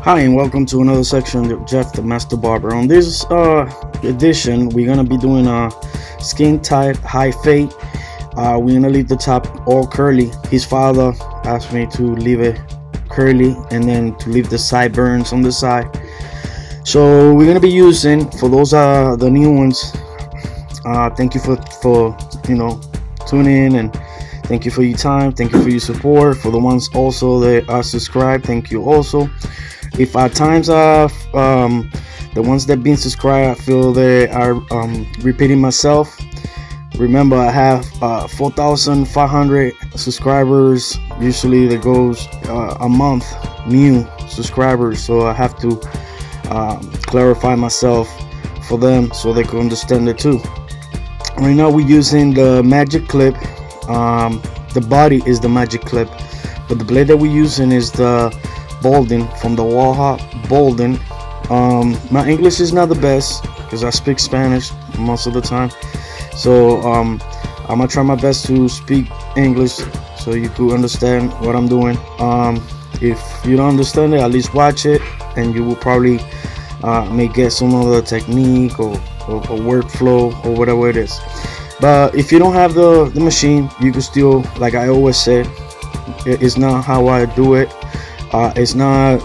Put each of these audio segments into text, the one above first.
Hi and welcome to another section of Jeff the Master Barber. On this edition, we're gonna be doing a skin tight high fade. We're gonna leave the top all curly. His father asked me to leave it curly and then to leave the sideburns on the side. So we're gonna be using, for those the new ones, thank you for tuning in, and thank you for your time, thank you for your support. For the ones also that are subscribed, thank you also. If at times the ones that been subscribed, I feel they are repeating myself, remember I have 4,500 subscribers. Usually there goes a month new subscribers, so I have to clarify myself for them so they can understand it too. Right now we're using the magic clip. The body is the magic clip, but the blade that we're using is the Bolden from the Waha Bolden. My English is not the best because I speak Spanish most of the time, so I'm gonna try my best to speak English so you could understand what I'm doing. If you don't understand it, at least watch it and you will probably may get some other technique or workflow or whatever it is. But if you don't have the machine, you can still, like I always say, it's not how I do it. It's not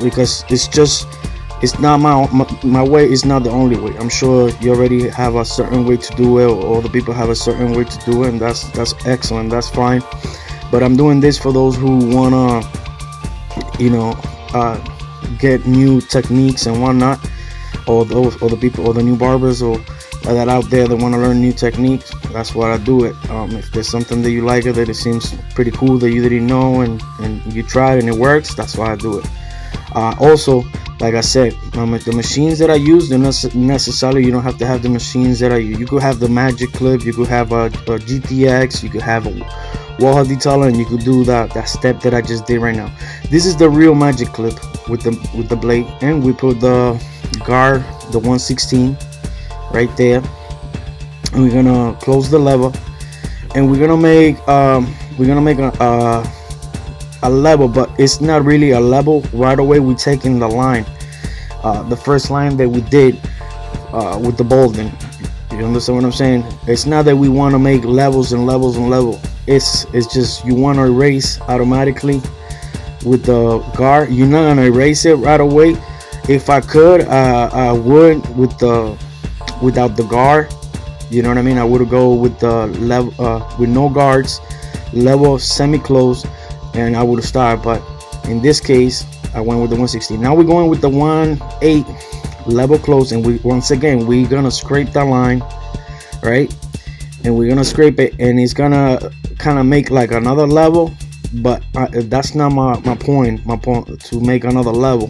because it's not my way is not the only way. I'm sure you already have a certain way to do it, or the people have a certain way to do it, and that's excellent, that's fine. But I'm doing this for those who wanna get new techniques and whatnot, or the people or the new barbers or that out there that want to learn new techniques. That's why I do it. If there's something that you like or that it seems pretty cool that you didn't know and you tried and it works, that's why I do it. Also, like I said, the machines that I use, they're not necessarily, you don't have to have the machines that I use. You could have the magic clip, you could have a GTX, you could have a Waha detailer, and you could do that step that I just did right now. This is the real magic clip with the blade, and we put the guard, the 116 right there, and we're gonna close the lever, and we're gonna make a level, but it's not really a level right away. We're taking the line, the first line that we did with the Bolden. You understand what I'm saying? It's not that we want to make levels and levels and levels. It's just you want to erase automatically with the guard. You're not gonna erase it right away. If I could, I would without the guard, you know what I mean. I would go with the level with no guards, level semi-closed, and I would start. But in this case, I went with the 116. Now we're going with the 1.8 level close, and once again we're gonna scrape that line, right? And we're gonna scrape it, and it's gonna kind of make like another level. But that's not my point. My point to make another level.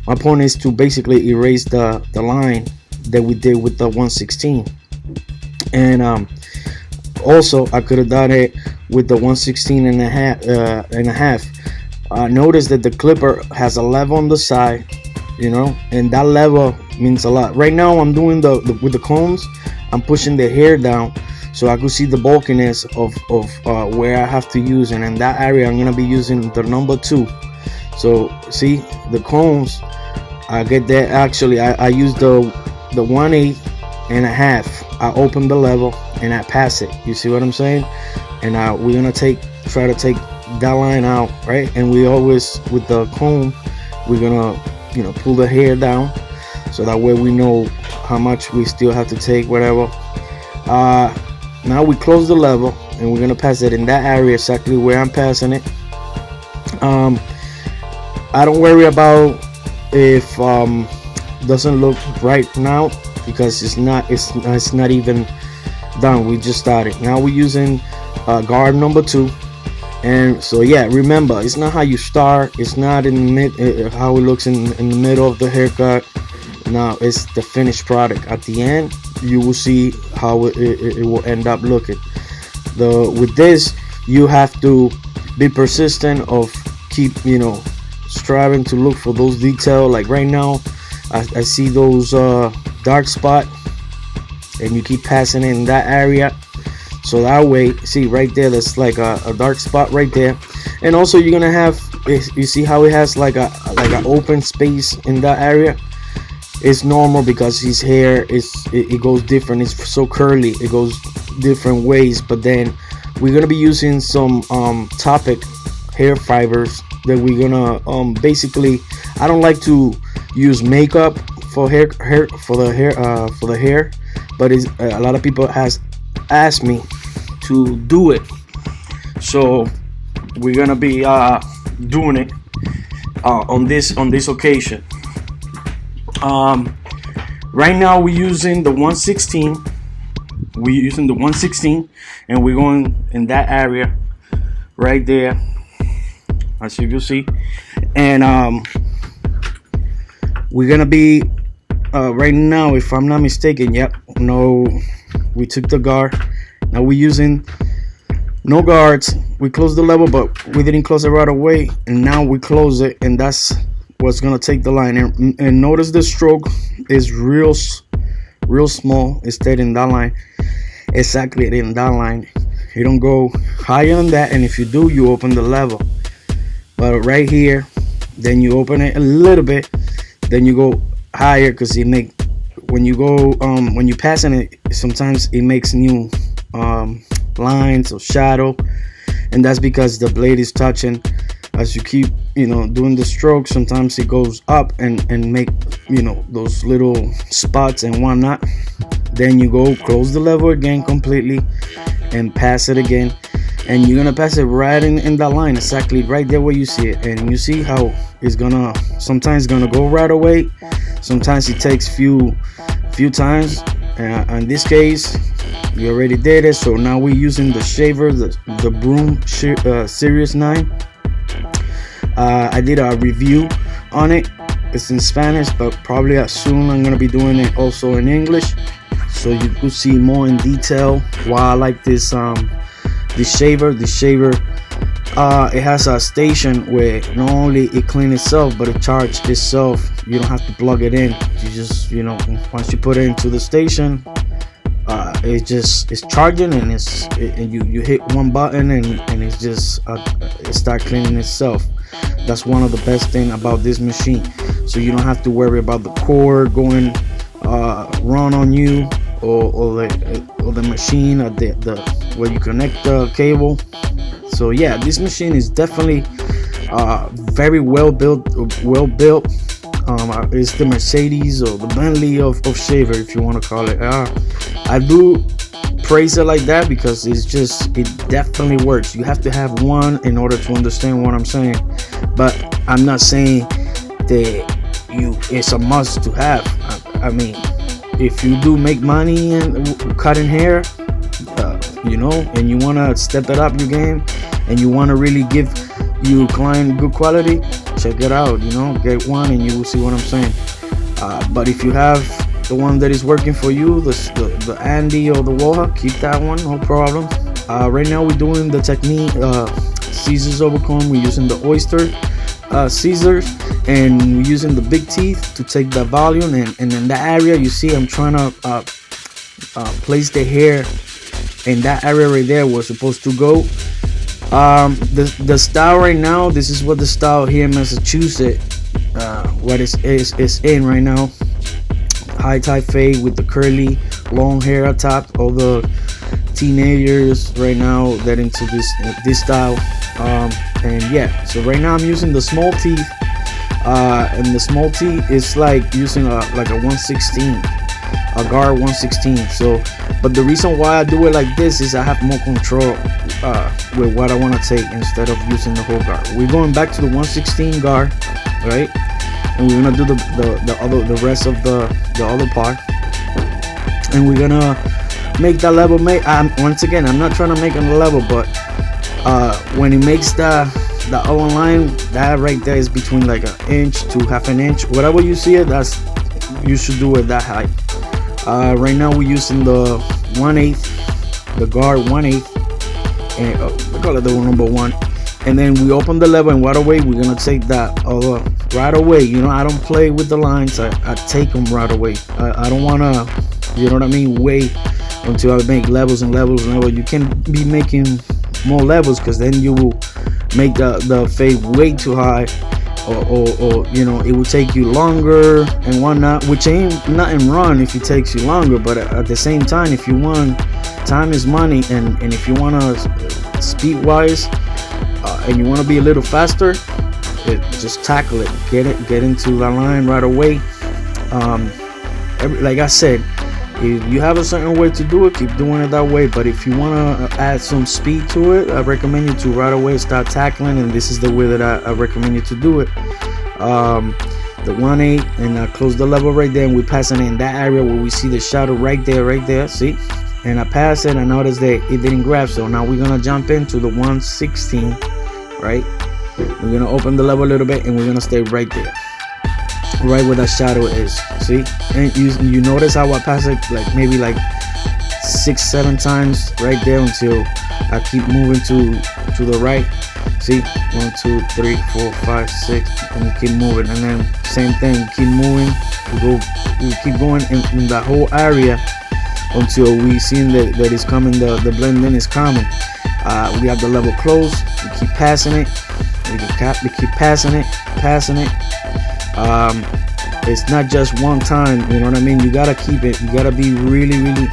My point is to basically erase the line that we did with the 116. And also I could have done it with the 116 and a half. Notice that the clipper has a level on the side, and that level means a lot. Right now I'm doing with the combs, I'm pushing the hair down so I could see the bulkiness of where I have to use, and in that area I'm gonna be using the number 2. So see the combs, I get that. Actually I use the 1.8 and a half. I open the level and I pass it. You see what I'm saying? And we're gonna try to take that line out, right? And we always, with the comb, we're gonna pull the hair down so that way we know how much we still have to take, whatever. Now we close the level and we're gonna pass it in that area exactly where I'm passing it. I don't worry about if doesn't look right now, because it's not even done. We just started. Now we're using guard number 2, and so yeah, remember, it's not how you start, it's not in the mid how it looks in the middle of the haircut. Now it's the finished product. At the end you will see how it will end up looking. With this you have to be persistent of keep striving to look for those details. Like right now I see those dark spot, and you keep passing in that area, so that way, see right there, that's like a dark spot right there. And also you're gonna have you see how it has like a open space in that area. It's normal because his hair it goes different. It's so curly, it goes different ways. But then we're gonna be using some topic hair fibers that we're gonna basically, I don't like to use makeup for hair for the hair, but it's, a lot of people has asked me to do it, so we're gonna be doing it on this occasion. Right now we're using the 116. We're using the 116, and we're going in that area right there, as you can see. And we're gonna be right now, if I'm not mistaken, yep, no, we took the guard. Now we're using no guards. We closed the level, but we didn't close it right away, and now we close it, and that's what's gonna take the line. And notice the stroke is real small. It stayed in that line, exactly in that line. You don't go higher than that, and if you do, you open the level. But right here, then you open it a little bit, then you go higher, because it make, when you go when you passing it, sometimes it makes new lines or shadow, and that's because the blade is touching. As you keep, doing the stroke, sometimes it goes up and make, those little spots and whatnot. Then you go close the level again completely and pass it again, and you're gonna pass it right in that line, exactly right there where you see it. And you see how it's gonna, sometimes gonna go right away, sometimes it takes few times. In this case, we already did it, so now we're using the shaver, the broom series 9. I did a review on it. It's in Spanish, but probably soon I'm gonna be doing it also in English, so you could see more in detail why I like this shaver. The shaver, it has a station where not only it cleans itself, but it charges itself. You don't have to plug it in. You just, once you put it into the station, it's charging, and you hit one button, and it's just it start cleaning itself. That's one of the best thing about this machine. So you don't have to worry about the cord going run on you, or the machine, or the where you connect the cable. So yeah, this machine is definitely very well built. It's the Mercedes or the Bentley of shaver, if you want to call it. I do praise it like that because it definitely works. You have to have one in order to understand what I'm saying, but I'm not saying that it's a must to have. I mean, if you do make money and cutting hair, and you want to step it up your game, and you want to really give your client good quality, check it out. Get one and you will see what I'm saying. But if you have the one that is working for you, the Andy or the Woha, keep that one, no problem. Right now we're doing the technique scissors over comb. We're using the oyster scissors, and we're using the big teeth to take the volume, and in that area you see I'm trying to place the hair in that area right there was supposed to go. The style right now, this is what the style here in Massachusetts, what is in right now. High tie fade with the curly long hair on top. All the teenagers right now that into this style. And yeah, so right now I'm using the small teeth, and the small teeth is like using like a 116, a guard 116. So, but the reason why I do it like this is I have more control with what I want to take instead of using the whole guard. We're going back to the 116 guard, right? And we're gonna do the rest of the other part, and we're gonna make that level. Once again, I'm not trying to make it a level, but when it makes the other line, that right there is between like an inch to half an inch. Whatever you see it, you should do it that height. Right now we're using the 1/8, the guard 1/8, and we call it the number 1. And then we open the level, and right away we're gonna take that right away. I don't play with the lines. I take them right away. I don't wanna, wait until I make levels and levels and levels. You can be making more levels, because then you will make the fade way too high, or you know, it will take you longer and whatnot, which ain't nothing wrong if it takes you longer. But at the same time, if you want, time is money, and if you want to speed wise, and you want to be a little faster, just tackle it, get into the line right away. Like I said, if you have a certain way to do it, keep doing it that way. But if you want to add some speed to it, I recommend you to right away start tackling, and this is the way that I recommend you to do it. The 1/8, and I close the level right there, and we passing in that area where we see the shadow right there, see? And I pass it, I notice that it didn't grab, so now we're gonna jump into the 1/16, right? We're gonna open the level a little bit, and we're gonna stay right there, right where that shadow is, see? And you notice how I pass it like maybe like 6-7 times right there until I keep moving to the right. See, 1 2 3 4 5 6, and we keep moving, and then same thing, keep moving, we keep going in the whole area until we see that it's coming, the blend in is coming. We have the level closed, we keep passing it, we keep passing it. It's not just one time, you know what I mean? You gotta keep it, you gotta be really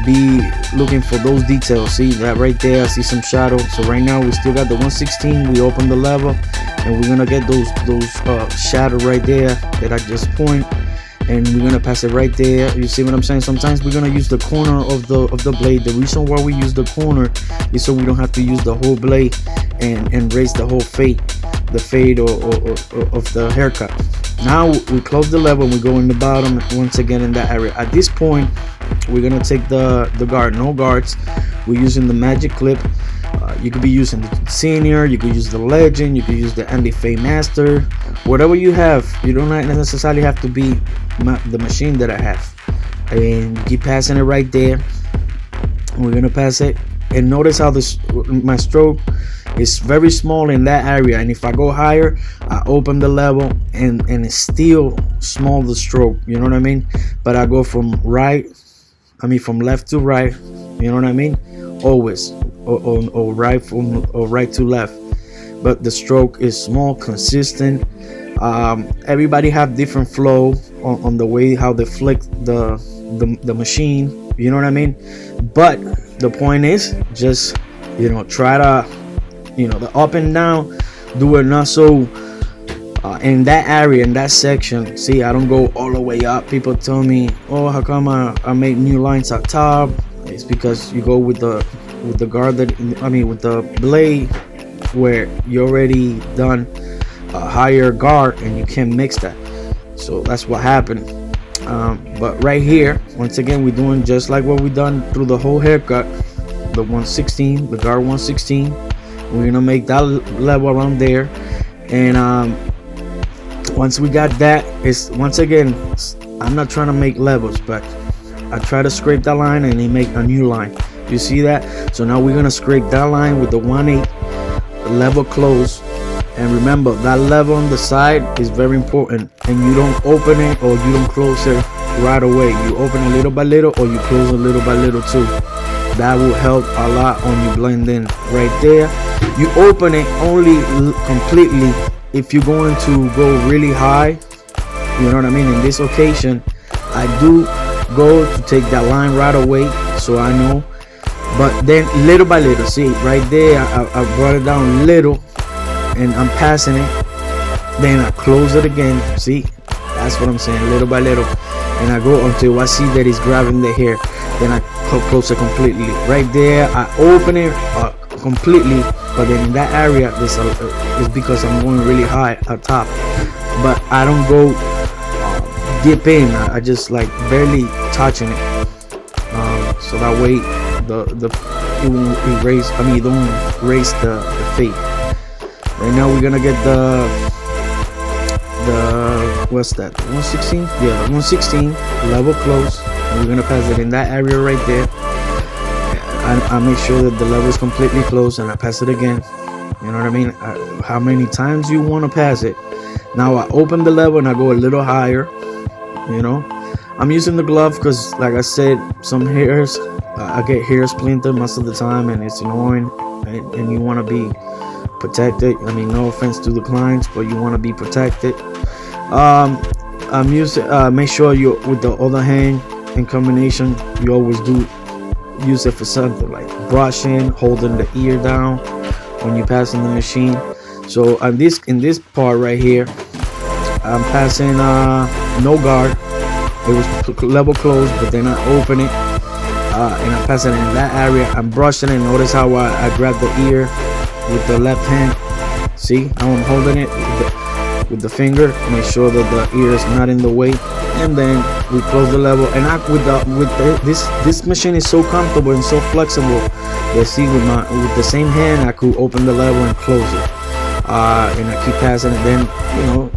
be looking for those details. See that right there, I see some shadow. So right now we still got the 1/16, we open the level, and we're gonna get those shadow right there that I just point, and we're gonna pass it right there. You see what I'm saying? Sometimes we're gonna use the corner of the blade. The reason why we use the corner is so we don't have to use the whole blade and raise the whole fade, the fade or of the haircut. Now we close the level, and we go in the bottom once again in that area. At this point, we're gonna take the guard, no guards. We're using the magic clip. You could be using the senior, you could use the legend, you could use the Andy Fay Master, whatever you have. You don't necessarily have to be the machine that I have. And keep passing it right there. We're gonna pass it, and notice how my stroke is very small in that area, and if I go higher, I open the level, and it's still small, the stroke, you know what I mean? But I go from left to right, you know what I mean? Always, or right to left. But the stroke is small, consistent. Everybody have different flow on the way how they flick the machine, you know what I mean? But the point is, just, you know, try to, you know, the up and down, do it not so in that area, in that section. See, I don't go all the way up. People tell me, oh, how come I make new lines at top? It's because you go with the guard with the blade where you already done a higher guard, and you can't mix that. So that's what happened. But right here, once again, we're doing just like what we done through the whole haircut. The 1/16, the guard 1/16. We're gonna make that level around there, and once we got that, it's once again, I'm not trying to make levels, but I try to scrape that line and then make a new line. You see that? So now we're gonna scrape that line with the 1/8 level close, and remember that level on the side is very important, and you don't open it or you don't close it right away. You open it little by little, or you close it little by little too. That will help a lot on you blend in right there. You open it only completely if you're going to go really high, you know what I mean? In this occasion, I do go to take that line right away, so I know. But then little by little, see right there, I brought it down little, and I'm passing it. Then I close it again. See, that's what I'm saying, little by little, and I go until I see that it's grabbing the hair. Then I close it completely. Right there, I open it completely, but then in that area, this is because I'm going really high at top. But I don't go deep in. I just like barely touching it, so that way it won't erase. It don't erase the fade. Right now we're gonna get the what's that? 1/16? Yeah, the 1/16 level close. And we're gonna pass it in that area right there. I make sure that the level is completely closed, and I pass it again. You know what I mean? How many times you want to pass it. Now I open the level and I go a little higher. You know, I'm using the glove because, like I said, some hairs, I get hair splinter most of the time, and it's annoying, and you want to be protected. I mean, no offense to the clients, but you want to be protected. I'm using make sure you with the other hand in combination, you always do use it for something like brushing, holding the ear down when you're passing the machine. So in this part right here, I'm passing no guard. It was level closed, but then I open it and I pass it in that area. I'm brushing it. Notice how I grab the ear with the left hand. See how I'm holding it with the finger. Make sure that the ear is not in the way, and then we close the level. And this machine is so comfortable and so flexible that see with the same hand I could open the level and close it. And I keep passing it. Then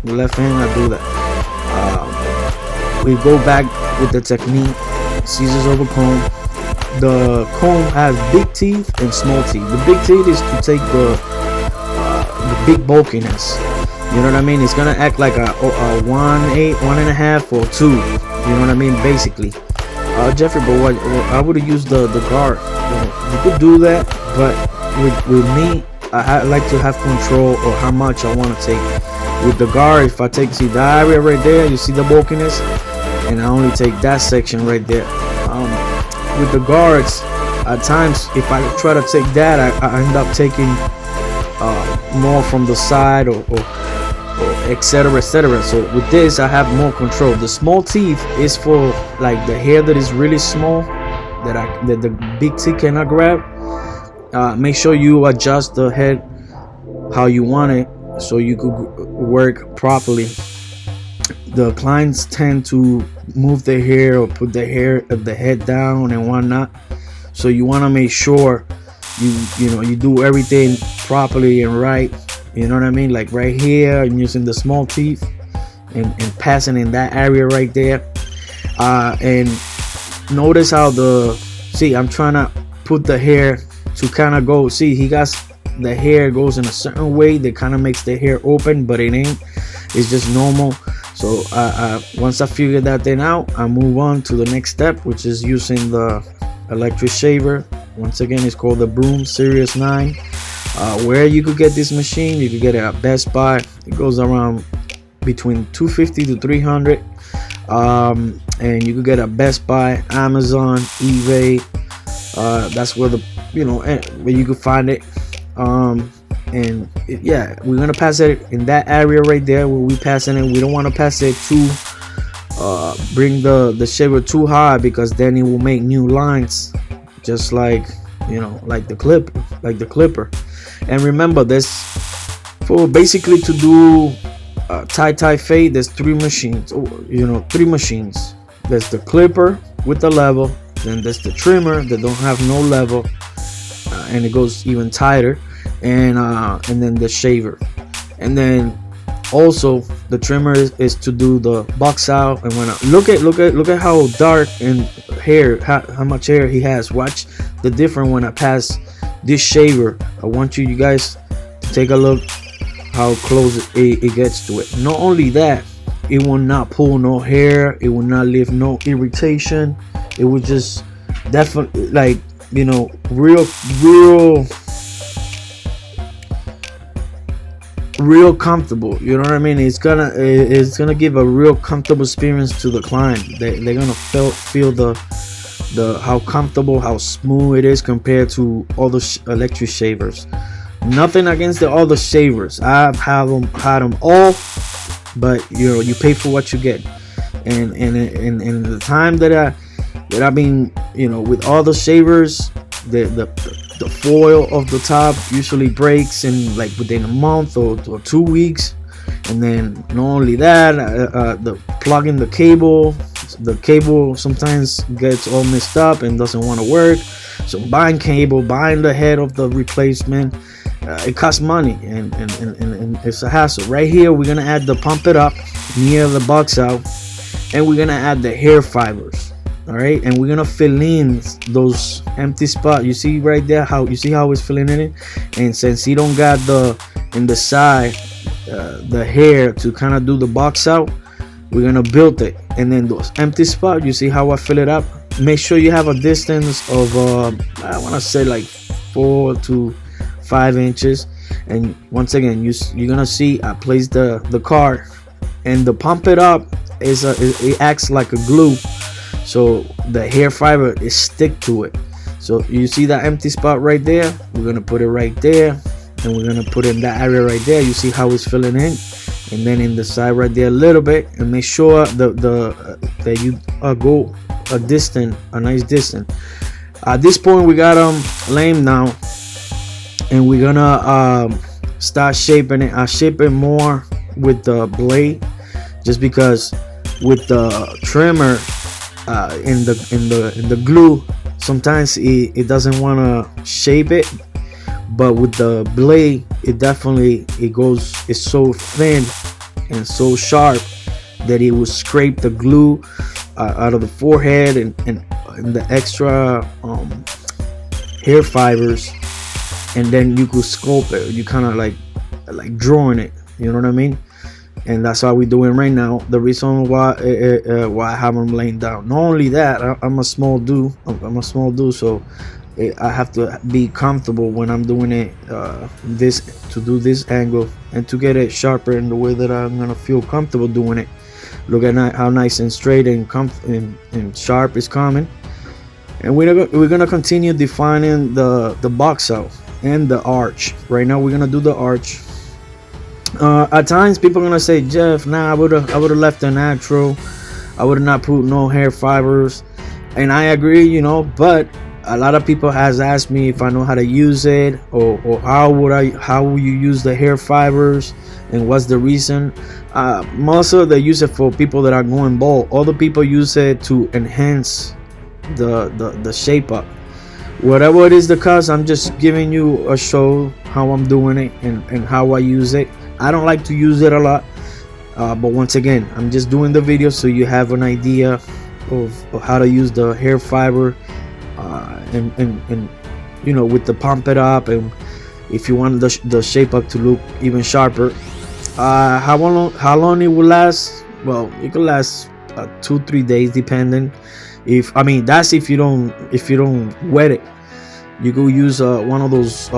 the left hand I do that. We go back with the technique, scissors over comb. The comb has big teeth and small teeth. The big teeth is to take the big bulkiness. You know what I mean? It's gonna act like a 1/8, 1.5, or 2. You know what I mean? Basically, Jeffrey, but what I would have used the guard. You could do that, but with me, I like to have control of how much I want to take. With the guard, if I take, see the area right there, you see the bulkiness, and I only take that section right there. With the guards, at times, if I try to take that, I end up taking more from the side or etc, etc. So with this, I have more control. The small teeth is for like the hair that is really small, that the big teeth cannot grab. Make sure you adjust the head how you want it, so you could work properly. The clients tend to move their hair or put the head down and whatnot, so you want to make sure you do everything properly and right. You know what I mean? Like right here, I'm using the small teeth and passing in that area right there. And notice how I'm trying to put the hair to kind of go. See, the hair goes in a certain way that kind of makes the hair open, but it ain't. It's just normal. So once I figure that thing out, I move on to the next step, which is using the electric shaver. Once again, it's called the Broom Series 9. Where you could get this machine, you could get it at Best Buy. It goes around between $250 to $300, and you could get it at Best Buy, Amazon, eBay. That's where where you could find it. We're gonna pass it in that area right there where we passing it. We don't want to pass it too bring the shaver too high, because then it will make new lines, just like like the clipper. And remember, this for basically to do tie fade, there's three machines. There's the clipper with the level, then there's the trimmer that don't have no level, and it goes even tighter, and then the shaver. And then also the trimmer is to do the box out. And when I look at how dark and hair, how much hair he has. Watch the difference when I pass this shaver. I want you guys to take a look how close it gets to it. Not only that, it will not pull no hair, it will not leave no irritation. It will just definitely, like, real comfortable. You know what I mean? It's gonna give a real comfortable experience to the client. They're gonna feel the how comfortable, how smooth it is compared to other electric shavers. Nothing against the other shavers. I've had them all, but you pay for what you get. And in the time that I've been with all the shavers, the foil of the top usually breaks in like within a month or 2 weeks. And then not only that, the plugging the cable sometimes gets all messed up and doesn't want to work. So buying the head of the replacement, it costs money, and it's a hassle. Right here, we're gonna add the pump it up near the box out, and we're gonna add the hair fibers. All right, and we're gonna fill in those empty spots. You see right there how it's filling in it. And since you don't got in the side the hair to kind of do the box out, we're gonna build it. And then those empty spots, you see how I fill it up. Make sure you have a distance of I want to say like 4 to 5 inches, And once again, you're gonna see I place the card, and the pump it up it acts like a glue, so the hair fiber is stick to it. So you see that empty spot right there, we're gonna put it right there, and we're gonna put it in that area right there. You see how it's filling in, and then in the side right there a little bit, and make sure that you go a nice distance. At this point we got them lame now, and we're gonna start shaping it. I shape it more with the blade, just because with the trimmer in the glue sometimes it doesn't want to shape it, but with the blade it's so thin and so sharp that it will scrape the glue out of the forehead and the extra hair fibers, and then you could sculpt it. You kind of like drawing it, you know what I mean? And that's how we're doing right now. The reason why I have them laying down. Not only that, I'm a small dude. So I have to be comfortable when I'm doing it. To do this angle and to get it sharper in the way that I'm gonna feel comfortable doing it. Look at how nice and straight and sharp it's coming. And we're gonna continue defining the box out and the arch. Right now we're gonna do the arch. At times people are gonna say, Jeff, nah, I would have left it natural. I would have not put no hair fibers, and I agree, you know. But a lot of people has asked me if I know how to use it, or how will you use the hair fibers, and what's the reason. Most of they use it for people that are going bald. Other people use it to enhance the shape up. Whatever it is the cause, I'm just giving you a show how I'm doing it and how I use it. I don't like to use it a lot, but once again, I'm just doing the video so you have an idea of how to use the hair fiber, and you know, with the pump it up, and if you want the shape up to look even sharper. How long it will last? Well, it could last 2-3 days, depending. That's if you don't wet it. You could use one of those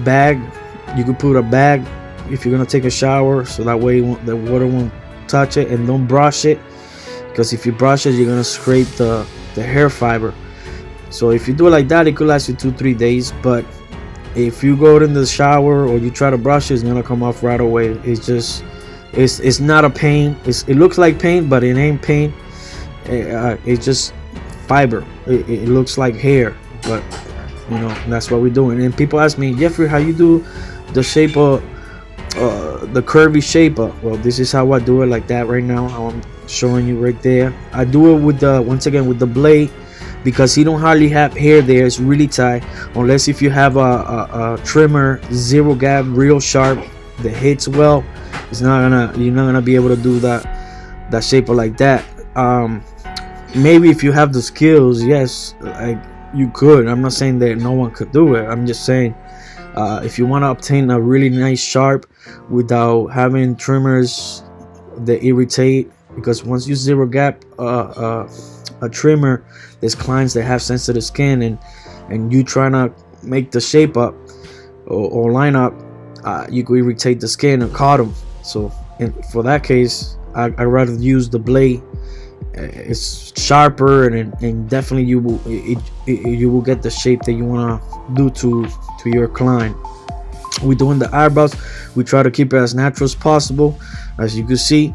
bag. You could put a bag if you're gonna take a shower, so that way the water won't touch it. And don't brush it, because if you brush it, you're gonna scrape the hair fiber. So if you do it like that, it could last you 2-3 days. But if you go in the shower or you try to brush it, it's gonna come off right away. It's not a paint. It looks like paint, but it ain't paint. It's just fiber. It looks like hair, but you know, that's what we're doing. And people ask me, Jeffrey, how you do the shape of the curvy shape up? Well, this is how I do it, like that right now, how I'm showing you right there. I do it with once again with the blade, because he don't hardly have hair there. It's really tight, unless if you have a trimmer, zero gap, real sharp, that hits well. You're not gonna be able to do that shape like that. Maybe if you have the skills, yes, like you could. I'm not saying that no one could do it. I'm just saying, if you want to obtain a really nice sharp without having trimmers that irritate, because once you zero gap a trimmer, there's clients that have sensitive skin, and you trying to make the shape up or line up, you could irritate the skin and cut them. So for that case, I'd rather use the blade. It's sharper, and definitely you will get the shape that you want to do to your client. We're doing the eyebrows. We try to keep it as natural as possible, as you can see.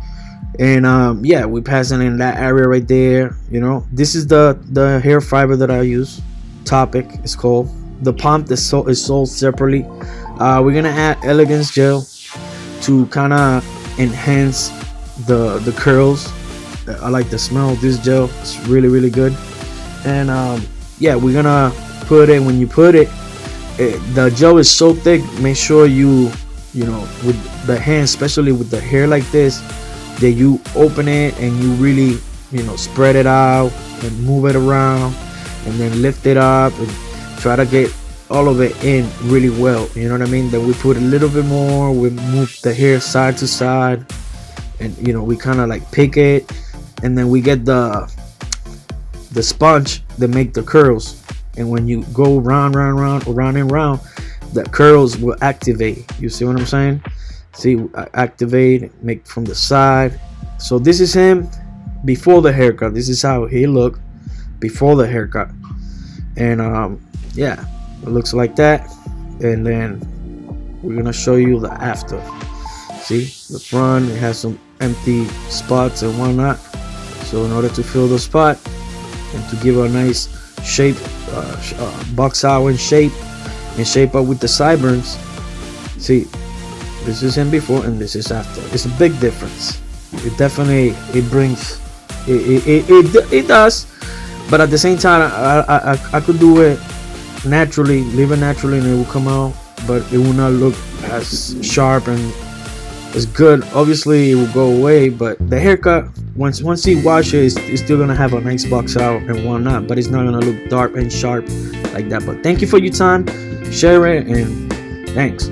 And yeah, we're passing in that area right there. You know, this is the hair fiber that I use. Topic is called. The pump is sold separately. We're gonna add elegance gel to kind of enhance the curls. I like the smell of this gel. It's really good. And yeah, we're gonna put it. When you put it, the gel is so thick. Make sure you know, with the hand, especially with the hair like this, that you open it and you really, you know, spread it out and move it around, and then lift it up and try to get all of it in really well. You know what I mean? Then we put a little bit more. We move the hair side to side, and you know, we kind of like pick it. And then we get the sponge that make the curls, and when you go round and round, the curls will activate. You see what I'm saying? See, activate, make from the side. So this is him before the haircut. This is how he looked before the haircut. And yeah, it looks like that. And then we're gonna show you the after. See, the front, it has some empty spots and whatnot. So in order to fill the spot and to give a nice shape, box out in shape, and shape up with the sideburns. See, this is him before and this is after. It's a big difference. It definitely, it brings, it does, but at the same time, I could do it naturally, leave it naturally, and it will come out, but it will not look as sharp and as good. Obviously, it will go away, but the haircut, once he washes, it's still gonna have a nice box out and whatnot, but it's not gonna look dark and sharp like that. But thank you for your time, share it, and thanks.